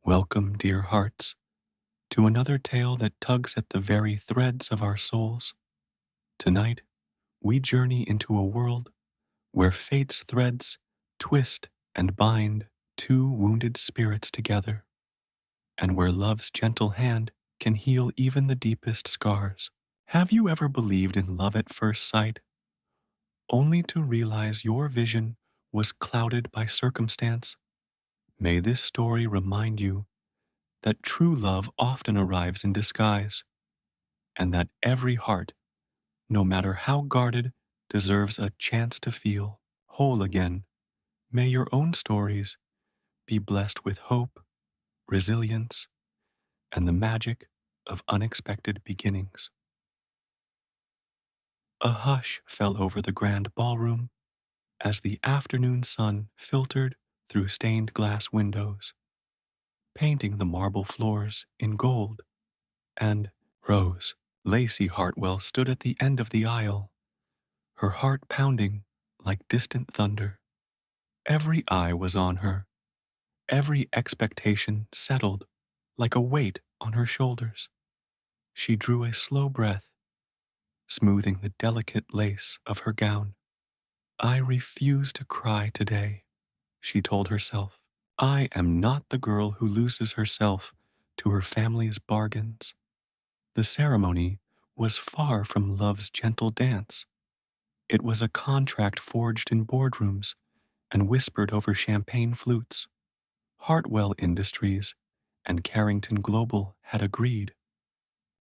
Welcome, dear hearts, to another tale that tugs at the very threads of our souls. Tonight, we journey into a world where fate's threads twist and bind two wounded spirits together, and where love's gentle hand can heal even the deepest scars. Have you ever believed in love at first sight, only to realize your vision was clouded by circumstance? May this story remind you that true love often arrives in disguise, and that every heart, no matter how guarded, deserves a chance to feel whole again. May your own stories be blessed with hope, resilience, and the magic of unexpected beginnings. A hush fell over the grand ballroom as the afternoon sun filtered through stained glass windows, painting the marble floors in gold and rose. Lacey Hartwell stood at the end of the aisle, her heart pounding like distant thunder. Every eye was on her, every expectation settled like a weight on her shoulders. She drew a slow breath, smoothing the delicate lace of her gown. I refuse to cry today, she told herself. I am not the girl who loses herself to her family's bargains. The ceremony was far from love's gentle dance. It was a contract forged in boardrooms and whispered over champagne flutes. Hartwell Industries and Carrington Global had agreed.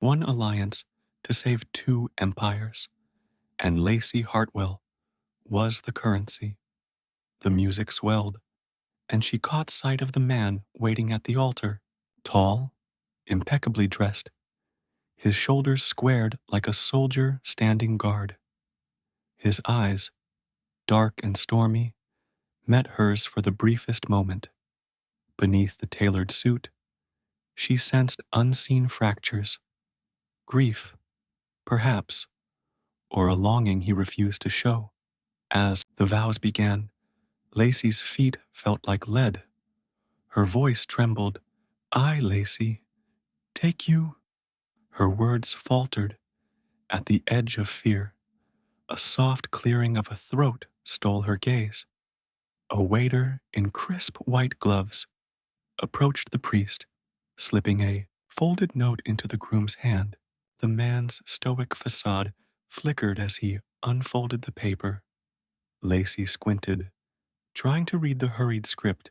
One alliance to save two empires, and Lacey Hartwell was the currency. The music swelled, and she caught sight of the man waiting at the altar, tall, impeccably dressed, his shoulders squared like a soldier standing guard. His eyes, dark and stormy, met hers for the briefest moment. Beneath the tailored suit, she sensed unseen fractures, grief, perhaps, or a longing he refused to show. As the vows began, Lacey's feet felt like lead. Her voice trembled. I, Lacey, take you. Her words faltered at the edge of fear. A soft clearing of a throat stole her gaze. A waiter in crisp white gloves approached the priest, slipping a folded note into the groom's hand. The man's stoic facade flickered as he unfolded the paper. Lacey squinted, trying to read the hurried script.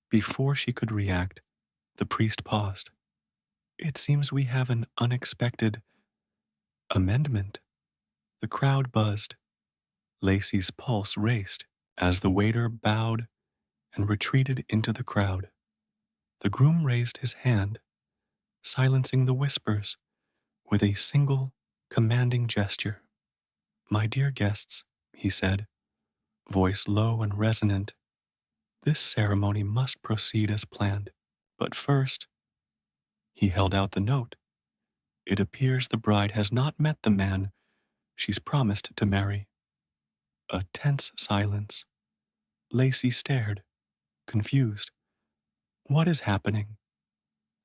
Before she could react, the priest paused. It seems we have an unexpected amendment. The crowd buzzed. Lacey's pulse raced as the waiter bowed and retreated into the crowd. The groom raised his hand, silencing the whispers with a single, commanding gesture. My dear guests, he said, voice low and resonant, this ceremony must proceed as planned. But first, he held out the note. It appears the bride has not met the man she's promised to marry. A tense silence. Lacey stared, confused. What is happening?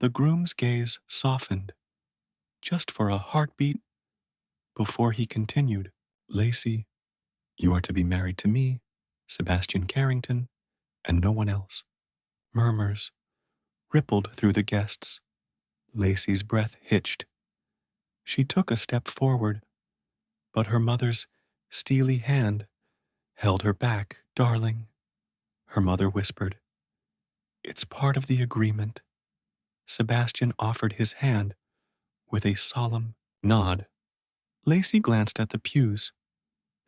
The groom's gaze softened, just for a heartbeat, before he continued. Lacey, you are to be married to me, Sebastian Carrington, and no one else. Murmurs rippled through the guests. Lacey's breath hitched. She took a step forward, but her mother's steely hand held her back. Darling, her mother whispered. It's part of the agreement. Sebastian offered his hand with a solemn nod. Lacey glanced at the pews,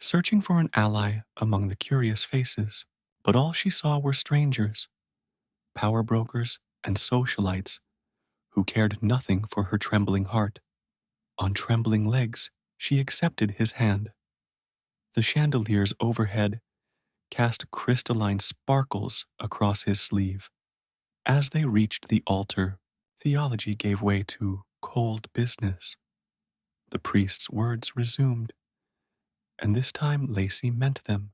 searching for an ally among the curious faces, but all she saw were strangers, power brokers, and socialites who cared nothing for her trembling heart. On trembling legs, she accepted his hand. The chandeliers overhead cast crystalline sparkles across his sleeve. As they reached the altar, theology gave way to cold business. The priest's words resumed, and this time Lacey meant them,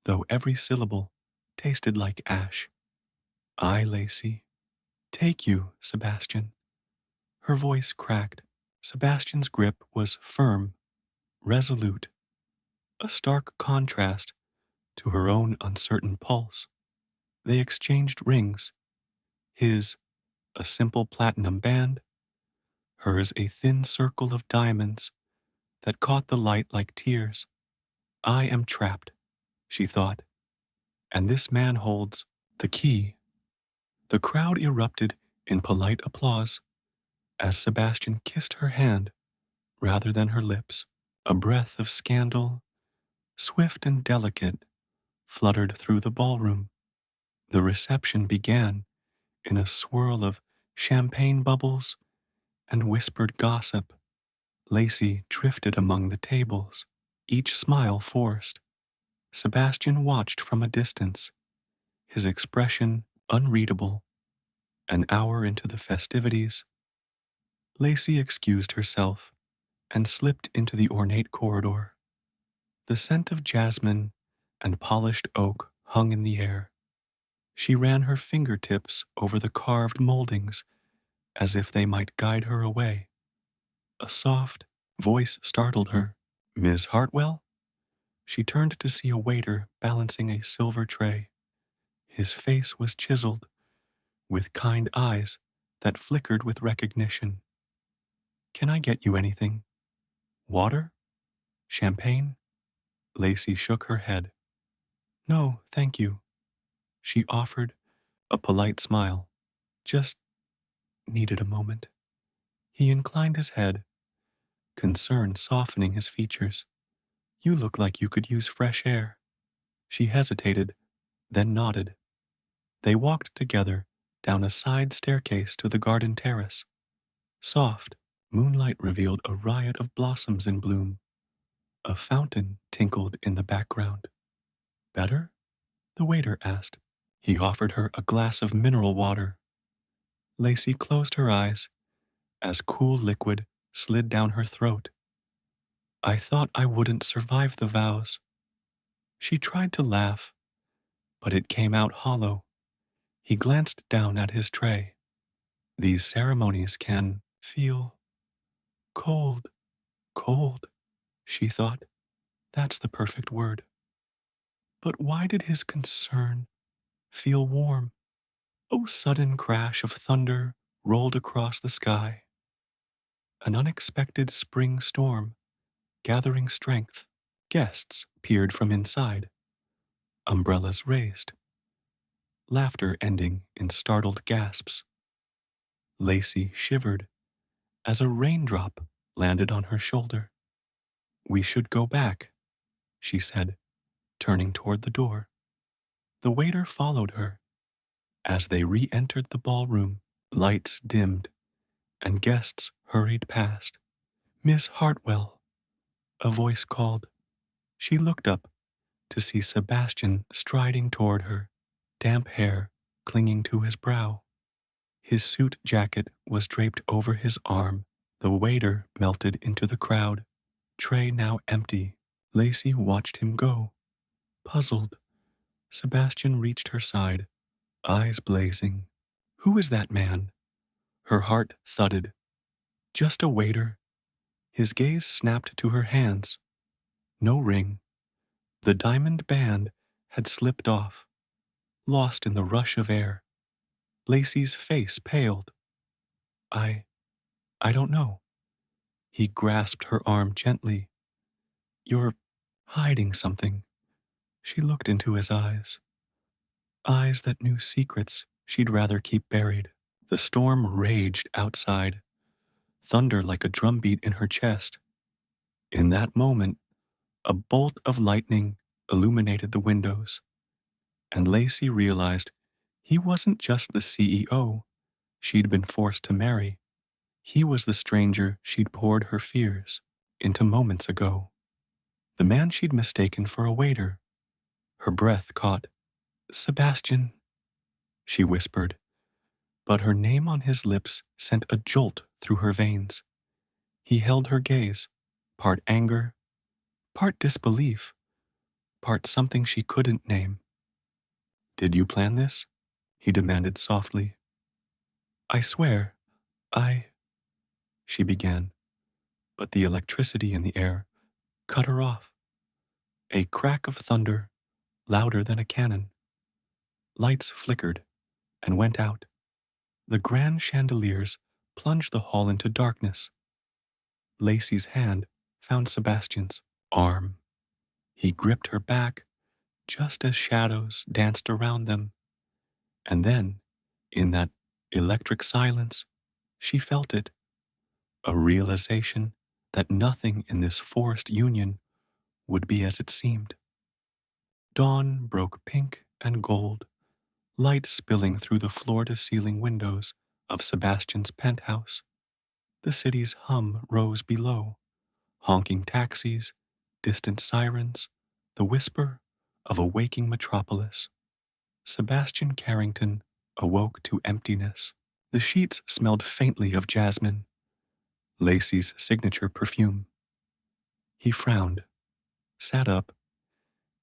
though every syllable tasted like ash. I, Lacey, take you, Sebastian. Her voice cracked. Sebastian's grip was firm, resolute, a stark contrast to her own uncertain pulse. They exchanged rings, his a simple platinum band, hers a thin circle of diamonds that caught the light like tears. I am trapped, she thought, and this man holds the key. The crowd erupted in polite applause as Sebastian kissed her hand rather than her lips. A breath of scandal, swift and delicate, fluttered through the ballroom. The reception began in a swirl of champagne bubbles and whispered gossip. Lacey drifted among the tables, each smile forced. Sebastian watched from a distance, his expression unreadable. An hour into the festivities, Lacey excused herself and slipped into the ornate corridor. The scent of jasmine and polished oak hung in the air. She ran her fingertips over the carved moldings as if they might guide her away. A soft voice startled her. Ms. Hartwell? She turned to see a waiter balancing a silver tray. His face was chiseled, with kind eyes that flickered with recognition. Can I get you anything? Water? Champagne? Lacey shook her head. No, thank you. She offered a polite smile. Just needed a moment. He inclined his head, concern softening his features. You look like you could use fresh air. She hesitated, then nodded. They walked together down a side staircase to the garden terrace. Soft moonlight revealed a riot of blossoms in bloom. A fountain tinkled in the background. Better? The waiter asked. He offered her a glass of mineral water. Lacey closed her eyes as cool liquid slid down her throat. I thought I wouldn't survive the vows. She tried to laugh, but it came out hollow. He glanced down at his tray. These ceremonies can feel cold, cold, she thought. That's the perfect word. But why did his concern feel warm? A sudden crash of thunder rolled across the sky. An unexpected spring storm, gathering strength. Guests peered from inside. Umbrellas raised. Laughter ending in startled gasps. Lacey shivered as a raindrop landed on her shoulder. We should go back, she said, turning toward the door. The waiter followed her. As they re-entered the ballroom, lights dimmed, and guests hurried past. Miss Hartwell, a voice called. She looked up to see Sebastian striding toward her, damp hair clinging to his brow. His suit jacket was draped over his arm. The waiter melted into the crowd, tray now empty. Lacey watched him go. Puzzled, Sebastian reached her side, eyes blazing. Who is that man? Her heart thudded. Just a waiter. His gaze snapped to her hands. No ring. The diamond band had slipped off, lost in the rush of air. Lacey's face paled. I don't know. He grasped her arm gently. You're hiding something. She looked into his eyes. Eyes that knew secrets she'd rather keep buried. The storm raged outside, thunder like a drumbeat in her chest. In that moment, a bolt of lightning illuminated the windows, and Lacey realized he wasn't just the CEO she'd been forced to marry. He was the stranger she'd poured her fears into moments ago. The man she'd mistaken for a waiter. Her breath caught. Sebastian, she whispered, but her name on his lips sent a jolt through her veins. He held her gaze, part anger, part disbelief, part something she couldn't name. Did you plan this? He demanded softly. I swear, I, she began, but the electricity in the air cut her off. A crack of thunder, louder than a cannon. Lights flickered and went out. The grand chandeliers plunged the hall into darkness. Lacey's hand found Sebastian's arm. He gripped her back just as shadows danced around them. And then, in that electric silence, she felt it, a realization that nothing in this forced union would be as it seemed. Dawn broke pink and gold, light spilling through the floor-to-ceiling windows of Sebastian's penthouse. The city's hum rose below, honking taxis, distant sirens, the whisper of a waking metropolis. Sebastian Carrington awoke to emptiness. The sheets smelled faintly of jasmine, Lacey's signature perfume. He frowned, sat up,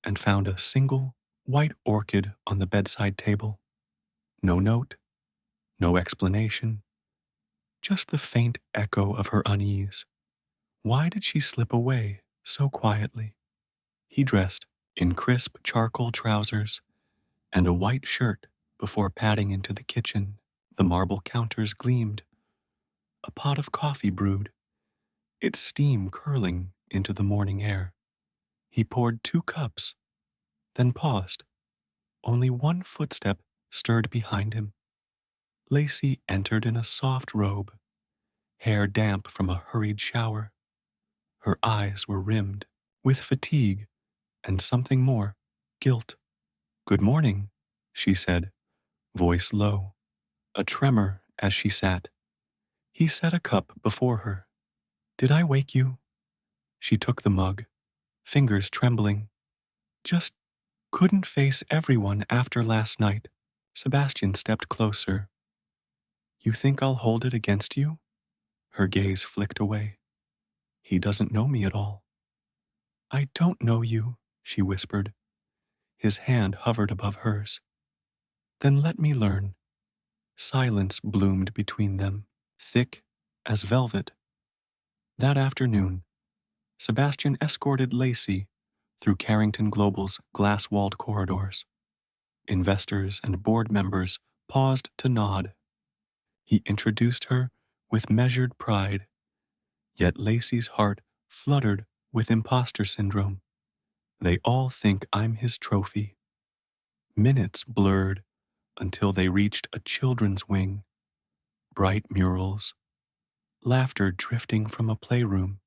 and found a single white orchid on the bedside table. No note, no explanation, just the faint echo of her unease. Why did she slip away so quietly? He dressed in crisp charcoal trousers and a white shirt before padding into the kitchen. The marble counters gleamed. A pot of coffee brewed, its steam curling into the morning air. He poured 2 cups, then paused. Only one footstep stirred behind him. Lacey entered in a soft robe, hair damp from a hurried shower. Her eyes were rimmed with fatigue and something more, guilt. "Good morning," she said, voice low, a tremor as she sat. He set a cup before her. "Did I wake you?" She took the mug, fingers trembling. "Just couldn't face everyone after last night." Sebastian stepped closer. "You think I'll hold it against you?" Her gaze flicked away. "He doesn't know me at all." "I don't know you," she whispered. His hand hovered above hers. "Then let me learn." Silence bloomed between them, thick as velvet. That afternoon, Sebastian escorted Lacey through Carrington Global's glass-walled corridors. Investors and board members paused to nod. He introduced her with measured pride, yet Lacey's heart fluttered with imposter syndrome. "They all think I'm his trophy." Minutes blurred until they reached a children's wing, bright murals, laughter drifting from a playroom.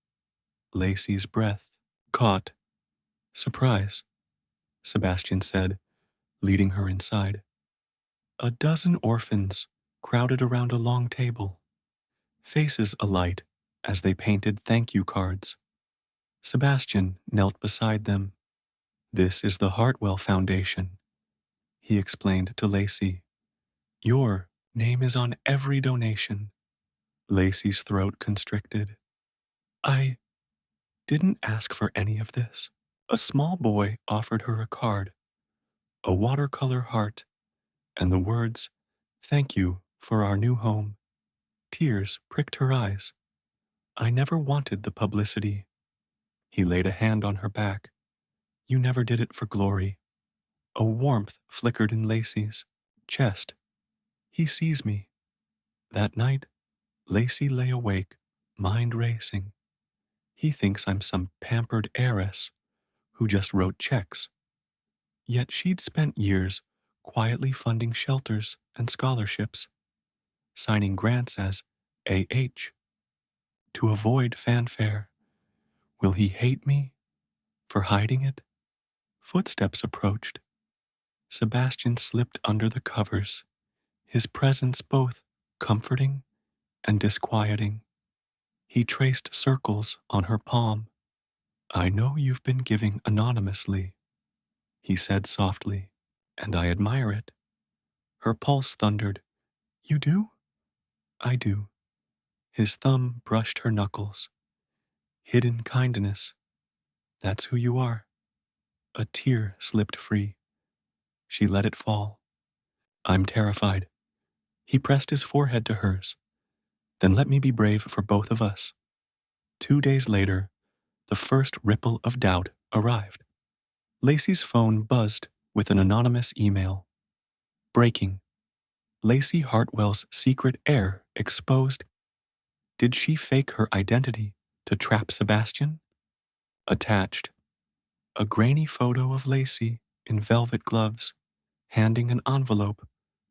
Lacey's breath caught. "Surprise," Sebastian said, leading her inside. A dozen orphans crowded around a long table, faces alight as they painted thank you cards. Sebastian knelt beside them. "This is the Hartwell Foundation," he explained to Lacey. "Your name is on every donation." Lacey's throat constricted. "I didn't ask for any of this." A small boy offered her a card, a watercolor heart, and the words, "Thank you for our new home." Tears pricked her eyes. "I never wanted the publicity." He laid a hand on her back. "You never did it for glory." A warmth flickered in Lacey's chest. "He sees me." That night, Lacey lay awake, mind racing. "He thinks I'm some pampered heiress who just wrote checks." Yet she'd spent years quietly funding shelters and scholarships, signing grants as AH. To avoid fanfare, will he hate me for hiding it? Footsteps approached. Sebastian slipped under the covers, his presence both comforting and disquieting. He traced circles on her palm. "I know you've been giving anonymously," he said softly, "and I admire it." Her pulse thundered. "You do?" "I do." His thumb brushed her knuckles. "Hidden kindness. That's who you are." A tear slipped free. She let it fall. "I'm terrified. He pressed his forehead to hers. Then let me be brave for both of us. 2 days later, the first ripple of doubt arrived. Lacey's phone buzzed with an anonymous email. Breaking. Lacey Hartwell's secret heir exposed. Did she fake her identity to trap Sebastian? Attached. A grainy photo of Lacey in velvet gloves, handing an envelope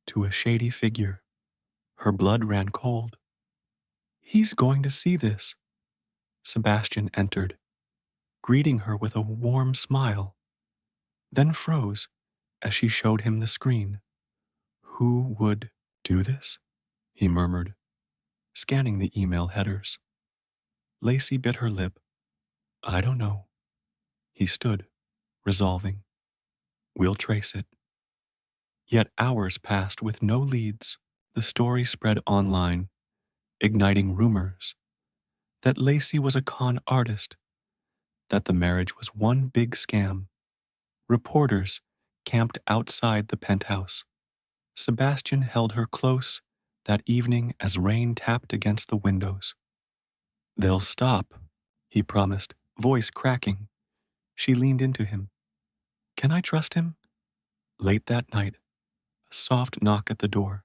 to a shady figure. Her blood ran cold. He's going to see this. Sebastian entered, greeting her with a warm smile, then froze as she showed him the screen. Who would do this? He murmured, scanning the email headers. Lacey bit her lip. I don't know. He stood, resolving. We'll trace it. Yet hours passed with no leads. The story spread online, igniting rumors that Lacey was a con artist, that the marriage was one big scam. Reporters camped outside the penthouse. Sebastian held her close that evening as rain tapped against the windows. They'll stop, he promised, voice cracking. She leaned into him. Can I trust him? Late that night, a soft knock at the door.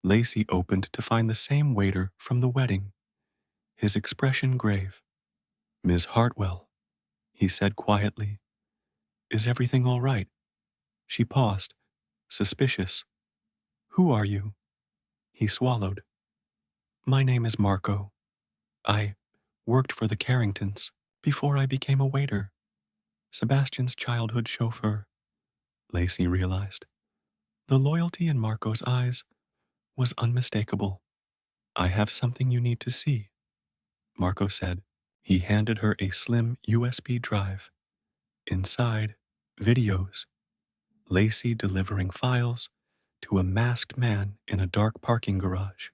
Lacey opened to find the same waiter from the wedding, his expression grave. Ms. Hartwell, he said quietly. Is everything all right? She paused, suspicious. Who are you? He swallowed. My name is Marco. I worked for the Carringtons before I became a waiter. Sebastian's childhood chauffeur, Lacey realized. The loyalty in Marco's eyes was unmistakable. I have something you need to see, Marco said. He handed her a slim USB drive. Inside, videos. Lacey delivering files to a masked man in a dark parking garage.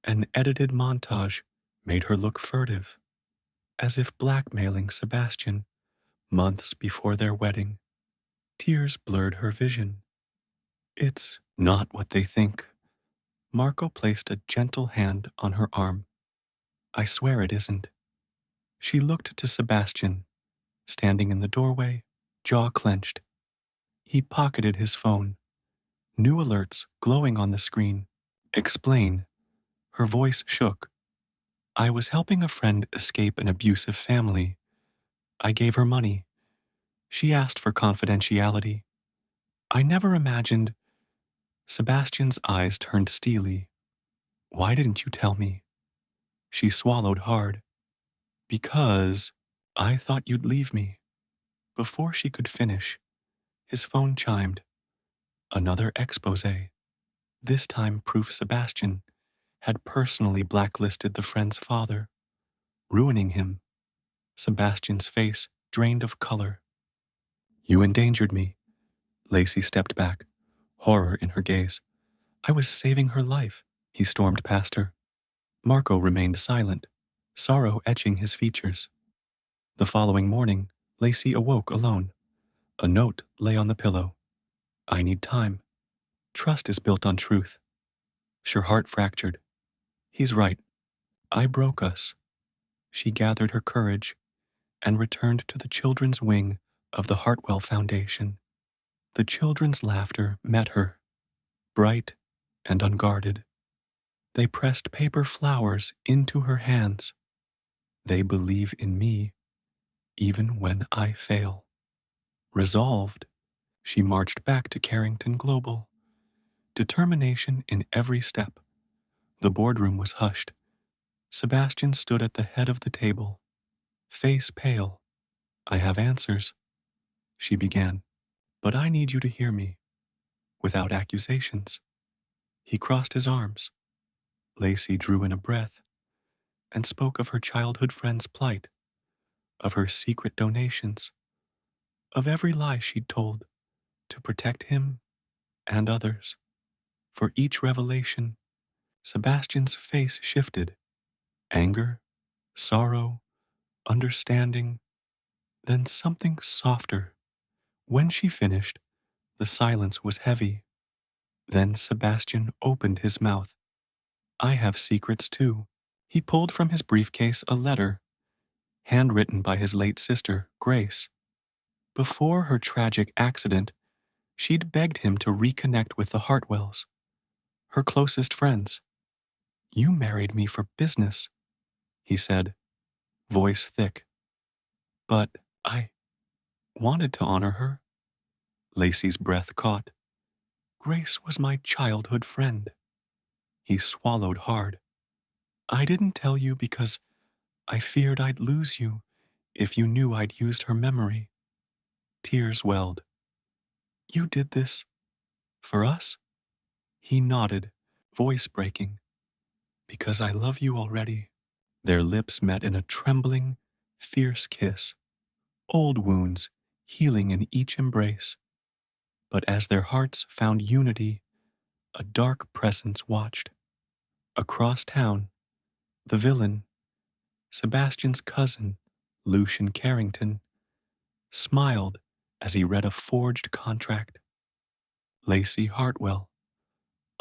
An edited montage made her look furtive, as if blackmailing Sebastian months before their wedding. Tears blurred her vision. It's not what they think. Marco placed a gentle hand on her arm. I swear it isn't. She looked to Sebastian, standing in the doorway, jaw clenched. He pocketed his phone. New alerts glowing on the screen. Explain. Her voice shook. I was helping a friend escape an abusive family. I gave her money. She asked for confidentiality. I never imagined. Sebastian's eyes turned steely. Why didn't you tell me? She swallowed hard. Because I thought you'd leave me. Before she could finish, his phone chimed. Another expose. This time proof Sebastian had personally blacklisted the friend's father, ruining him. Sebastian's face drained of color. You endangered me. Lacey stepped back, horror in her gaze. I was saving her life. He stormed past her. Marco remained silent, sorrow etching his features. The following morning, Lacey awoke alone. A note lay on the pillow. I need time. Trust is built on truth. Her heart fractured. He's right. I broke us. She gathered her courage and returned to the children's wing of the Hartwell Foundation. The children's laughter met her, bright and unguarded. They pressed paper flowers into her hands. They believe in me, even when I fail. Resolved, she marched back to Carrington Global. Determination in every step. The boardroom was hushed. Sebastian stood at the head of the table, face pale. I have answers, she began, but I need you to hear me, without accusations. He crossed his arms. Lacey drew in a breath and spoke of her childhood friend's plight, of her secret donations, of every lie she'd told to protect him and others. For each revelation, Sebastian's face shifted. Anger, sorrow, understanding, then something softer. When she finished, the silence was heavy. Then Sebastian opened his mouth. I have secrets too. He pulled from his briefcase a letter, handwritten by his late sister, Grace. Before her tragic accident, she'd begged him to reconnect with the Hartwells, her closest friends. You married me for business, he said, voice thick. But I wanted to honor her. Lacey's breath caught. Grace was my childhood friend. He swallowed hard. I didn't tell you because I feared I'd lose you if you knew I'd used her memory. Tears welled. You did this for us? He nodded, voice breaking. Because I love you already. Their lips met in a trembling, fierce kiss, old wounds healing in each embrace. But as their hearts found unity, a dark presence watched. Across town, the villain, Sebastian's cousin, Lucian Carrington, smiled as he read a forged contract. Lacey Hartwell,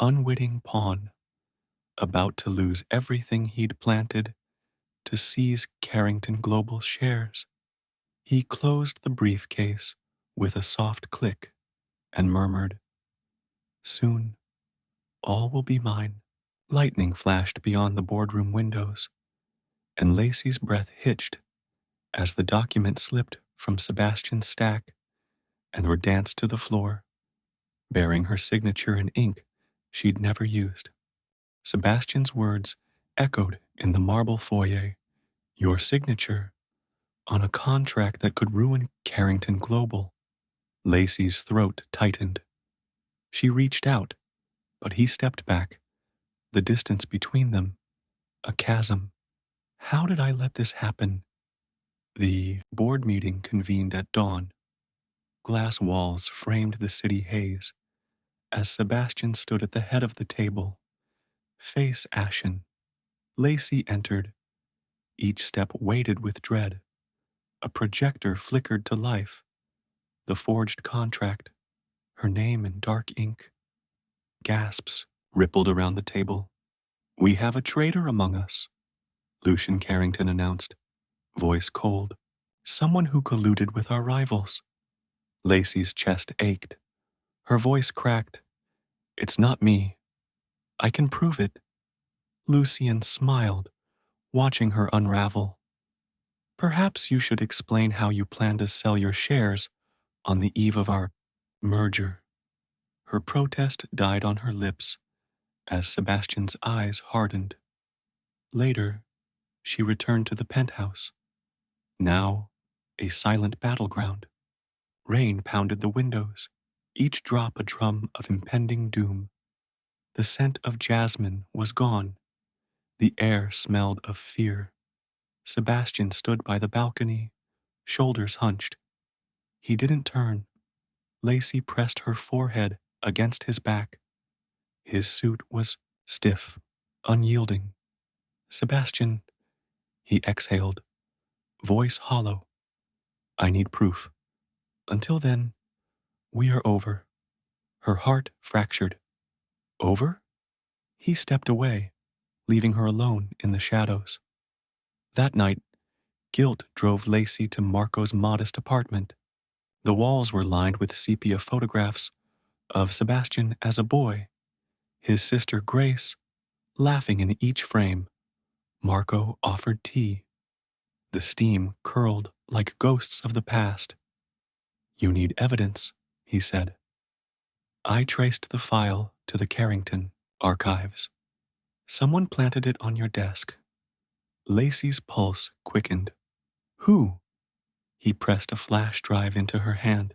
unwitting pawn, about to lose everything he'd planted to seize Carrington Global shares. He closed the briefcase with a soft click and murmured, Soon, all will be mine. Lightning flashed beyond the boardroom windows, and Lacey's breath hitched as the document slipped from Sebastian's stack and were danced to the floor, bearing her signature in ink she'd never used. Sebastian's words echoed in the marble foyer, your signature on a contract that could ruin Carrington Global. Lacey's throat tightened. She reached out, but he stepped back, the distance between them, a chasm. How did I let this happen? The board meeting convened at dawn. Glass walls framed the city haze as Sebastian stood at the head of the table, face ashen. Lacey entered, each step weighted with dread. A projector flickered to life, the forged contract, her name in dark ink. Gasps rippled around the table. We have a traitor among us, Lucian Carrington announced, voice cold. Someone who colluded with our rivals. Lacey's chest ached. Her voice cracked. It's not me. I can prove it. Lucian smiled, watching her unravel. Perhaps you should explain how you plan to sell your shares on the eve of our merger. Her protest died on her lips as Sebastian's eyes hardened. Later, she returned to the penthouse, now a silent battleground. Rain pounded the windows, each drop a drum of impending doom. The scent of jasmine was gone. The air smelled of fear. Sebastian stood by the balcony, shoulders hunched. He didn't turn. Lacey pressed her forehead against his back. His suit was stiff, unyielding. Sebastian, he exhaled, voice hollow. I need proof. Until then, we are over. Her heart fractured. Over? He stepped away, leaving her alone in the shadows. That night, guilt drove Lacey to Marco's modest apartment. The walls were lined with sepia photographs of Sebastian as a boy, his sister Grace laughing in each frame. Marco offered tea. The steam curled like ghosts of the past. You need evidence, he said. I traced the file to the Carrington archives. Someone planted it on your desk. Lacey's pulse quickened. Who? He pressed a flash drive into her hand.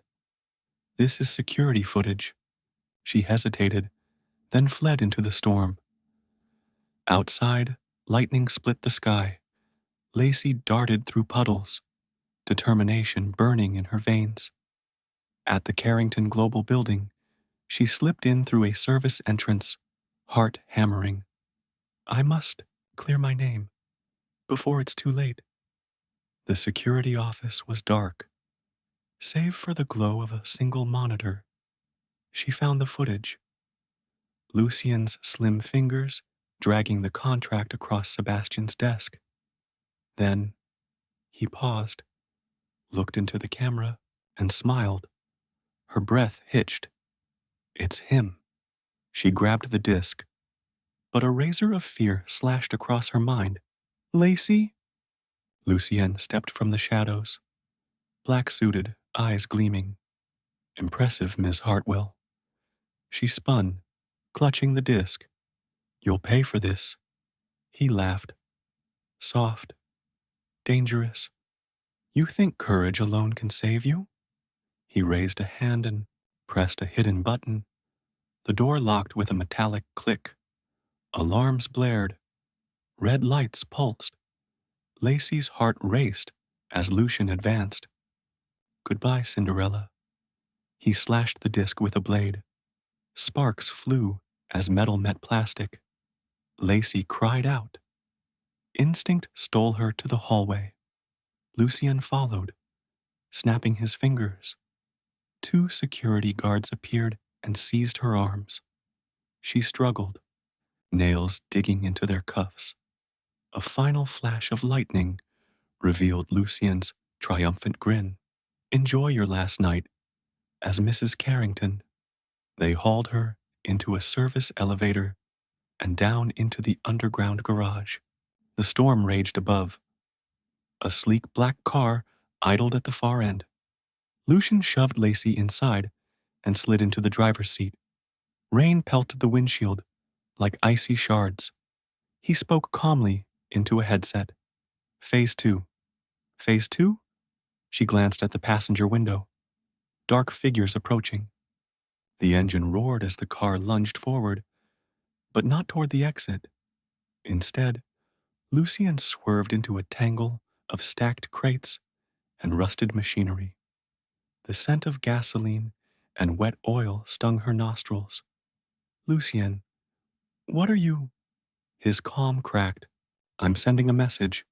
This is security footage. She hesitated, then fled into the storm. Outside, lightning split the sky. Lacey darted through puddles, determination burning in her veins. At the Carrington Global building, she slipped in through a service entrance, heart hammering. I must clear my name before it's too late. The security office was dark, save for the glow of a single monitor. She found the footage. Lucien's slim fingers dragging the contract across Sebastian's desk. Then he paused, looked into the camera, and smiled. Her breath hitched. It's him. She grabbed the disc, but a razor of fear slashed across her mind. Lacey? Lucien stepped from the shadows, black-suited, eyes gleaming. Impressive, Miss Hartwell. She spun, clutching the disc. You'll pay for this. He laughed. Soft. Dangerous. You think courage alone can save you? He raised a hand and pressed a hidden button. The door locked with a metallic click. Alarms blared. Red lights pulsed. Lacey's heart raced as Lucien advanced. Goodbye, Cinderella. He slashed the disc with a blade. Sparks flew as metal met plastic. Lacey cried out. Instinct stole her to the hallway. Lucien followed, snapping his fingers. 2 security guards appeared and seized her arms. She struggled, nails digging into their cuffs. A final flash of lightning revealed Lucien's triumphant grin. Enjoy your last night as Mrs. Carrington. They hauled her into a service elevator and down into the underground garage. The storm raged above. A sleek black car idled at the far end. Lucien shoved Lacey inside and slid into the driver's seat. Rain pelted the windshield like icy shards. He spoke calmly into a headset. Phase 2. Phase 2? She glanced at the passenger window. Dark figures approaching. The engine roared as the car lunged forward, but not toward the exit. Instead, Lucien swerved into a tangle of stacked crates and rusted machinery. The scent of gasoline and wet oil stung her nostrils. Lucien, what are you? His calm cracked. I'm sending a message.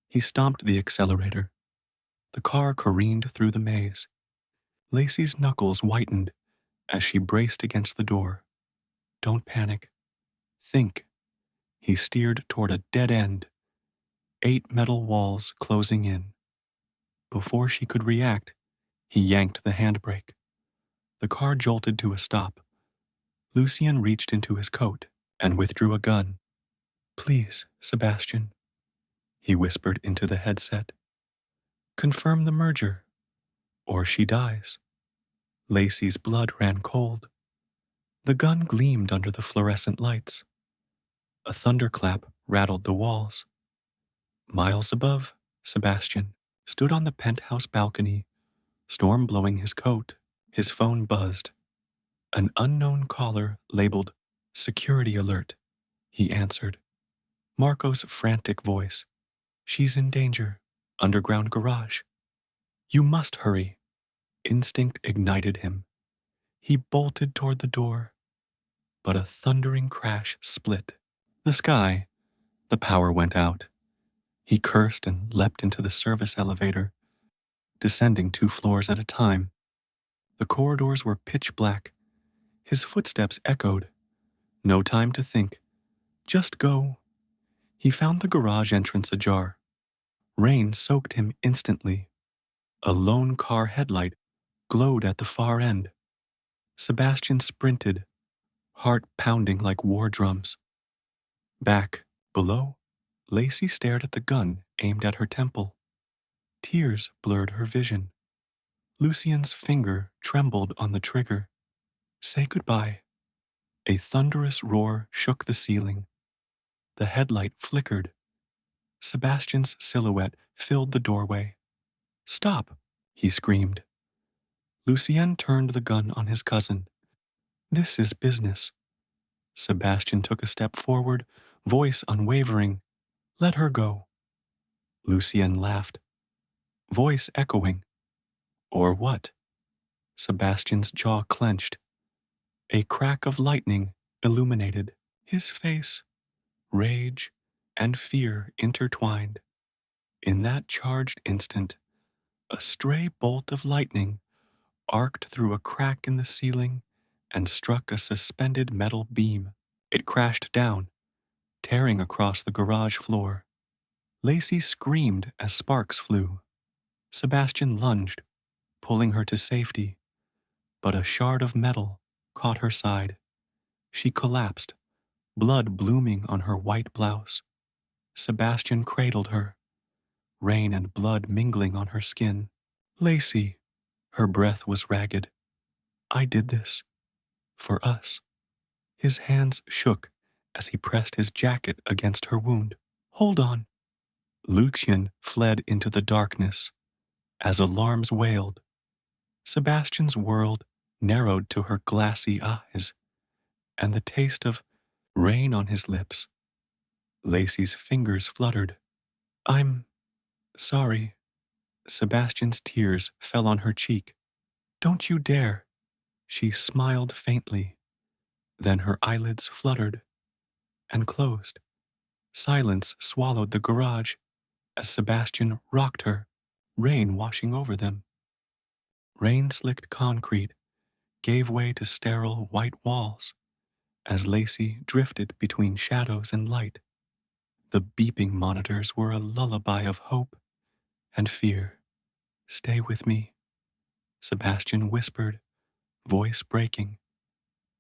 He stomped the accelerator. The car careened through the maze. Lacey's knuckles whitened as she braced against the door. Don't panic. Think. He steered toward a dead end. 8 metal walls closing in. Before she could react, he yanked the handbrake. The car jolted to a stop. Lucien reached into his coat and withdrew a gun. Please, Sebastian, he whispered into the headset. Confirm the merger, or she dies. Lacey's blood ran cold. The gun gleamed under the fluorescent lights. A thunderclap rattled the walls. Miles above, Sebastian stood on the penthouse balcony, storm blowing his coat. His phone buzzed. An unknown caller labeled Security Alert. He answered. Marco's frantic voice. She's in danger. Underground garage. You must hurry. Instinct ignited him. He bolted toward the door, but a thundering crash split the sky. The power went out. He cursed and leapt into the service elevator, descending 2 floors at a time. The corridors were pitch black. His footsteps echoed. No time to think. Just go. He found the garage entrance ajar. Rain soaked him instantly. A lone car headlight glowed at the far end. Sebastian sprinted, heart pounding like war drums. Back, below, Lacey stared at the gun aimed at her temple. Tears blurred her vision. Lucien's finger trembled on the trigger. Say goodbye. A thunderous roar shook the ceiling. The headlight flickered. Sebastian's silhouette filled the doorway. Stop, he screamed. Lucien turned the gun on his cousin. This is business. Sebastian took a step forward, voice unwavering. Let her go. Lucien laughed, voice echoing. Or what? Sebastian's jaw clenched. A crack of lightning illuminated his face. Rage and fear intertwined. In that charged instant, a stray bolt of lightning arced through a crack in the ceiling and struck a suspended metal beam. It crashed down, tearing across the garage floor. Lacey screamed as sparks flew. Sebastian lunged, pulling her to safety, but a shard of metal caught her side. She collapsed, blood blooming on her white blouse. Sebastian cradled her, rain and blood mingling on her skin. Lacey, her breath was ragged. I did this. For us. His hands shook as he pressed his jacket against her wound. Hold on. Lucian fled into the darkness as alarms wailed. Sebastian's world narrowed to her glassy eyes and the taste of rain on his lips. Lacey's fingers fluttered. I'm sorry. Sebastian's tears fell on her cheek. Don't you dare. She smiled faintly. Then her eyelids fluttered and closed. Silence swallowed the garage as Sebastian rocked her, rain washing over them. Rain-slicked concrete gave way to sterile white walls as Lacey drifted between shadows and light. The beeping monitors were a lullaby of hope and fear. Stay with me, Sebastian whispered, voice breaking.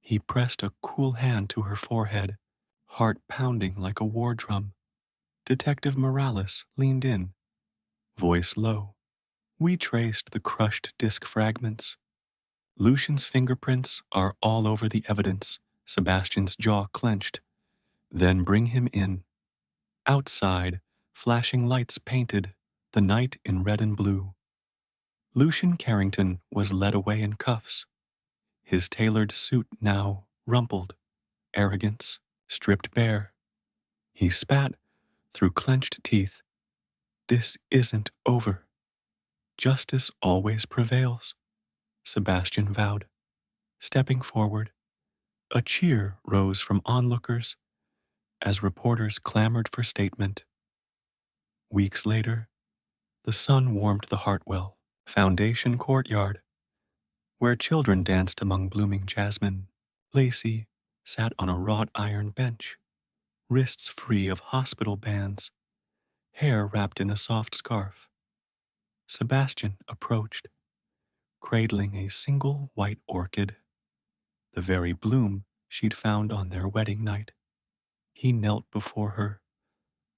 He pressed a cool hand to her forehead, heart pounding like a war drum. Detective Morales leaned in, voice low. We traced the crushed disc fragments. Lucian's fingerprints are all over the evidence. Sebastian's jaw clenched. Then bring him in. Outside, flashing lights painted the night in red and blue. Lucian Carrington was led away in cuffs, his tailored suit now rumpled, arrogance stripped bare. He spat through clenched teeth. This isn't over. Justice always prevails, Sebastian vowed. Stepping forward, a cheer rose from onlookers as reporters clamored for statement. Weeks later, the sun warmed the Hartwell Foundation courtyard, where children danced among blooming jasmine. Lacey sat on a wrought iron bench, wrists free of hospital bands, hair wrapped in a soft scarf. Sebastian approached, cradling a single white orchid, the very bloom she'd found on their wedding night. He knelt before her,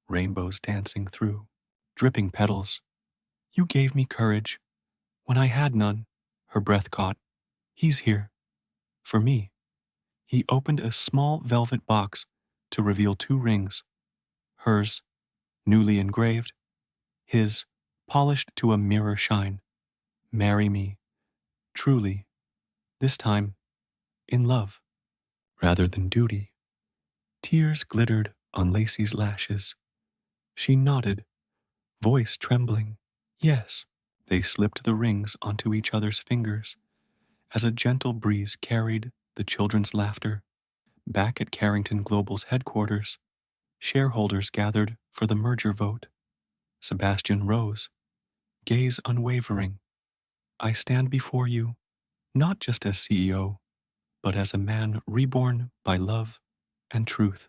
rainbows dancing through, dripping petals. You gave me courage when I had none. Her breath caught. He's here. For me. He opened a small velvet box to reveal 2 rings. Hers, newly engraved. His, polished to a mirror shine. Marry me. Truly. This time, in love, rather than duty. Tears glittered on Lacey's lashes. She nodded, voice trembling. Yes. They slipped the rings onto each other's fingers as a gentle breeze carried the children's laughter. Back at Carrington Global's headquarters, shareholders gathered for the merger vote. Sebastian rose, gaze unwavering. I stand before you, not just as CEO, but as a man reborn by love and truth.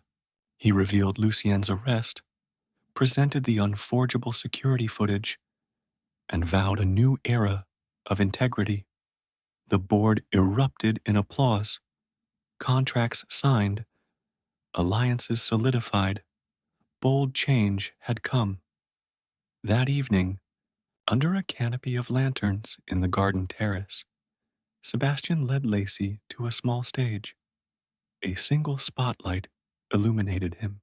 He revealed Lucien's arrest, presented the unforgeable security footage, and vowed a new era of integrity. The board erupted in applause. Contracts signed, alliances solidified, bold change had come. That evening, under a canopy of lanterns in the garden terrace, Sebastian led Lacey to a small stage. A single spotlight illuminated him.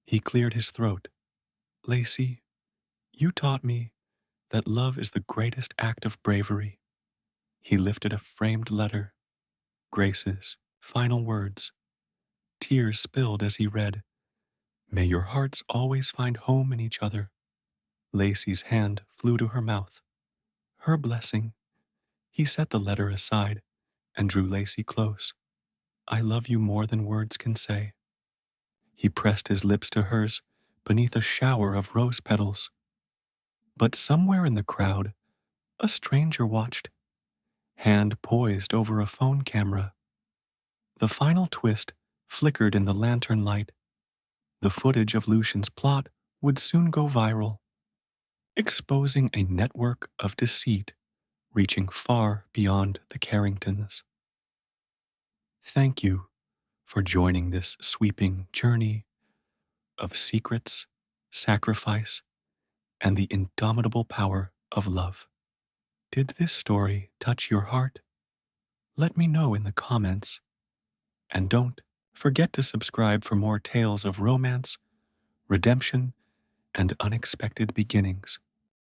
He cleared his throat. Lacey, you taught me that love is the greatest act of bravery. He lifted a framed letter, Grace's final words. Tears spilled as he read, May your hearts always find home in each other. Lacey's hand flew to her mouth. Her blessing. He set the letter aside and drew Lacey close. I love you more than words can say. He pressed his lips to hers beneath a shower of rose petals. But somewhere in the crowd, a stranger watched, hand poised over a phone camera. The final twist flickered in the lantern light. The footage of Lucian's plot would soon go viral, exposing a network of deceit reaching far beyond the Carringtons. Thank you for joining this sweeping journey of secrets, sacrifice, and the indomitable power of love. Did this story touch your heart? Let me know in the comments. And don't forget to subscribe for more tales of romance, redemption, and unexpected beginnings.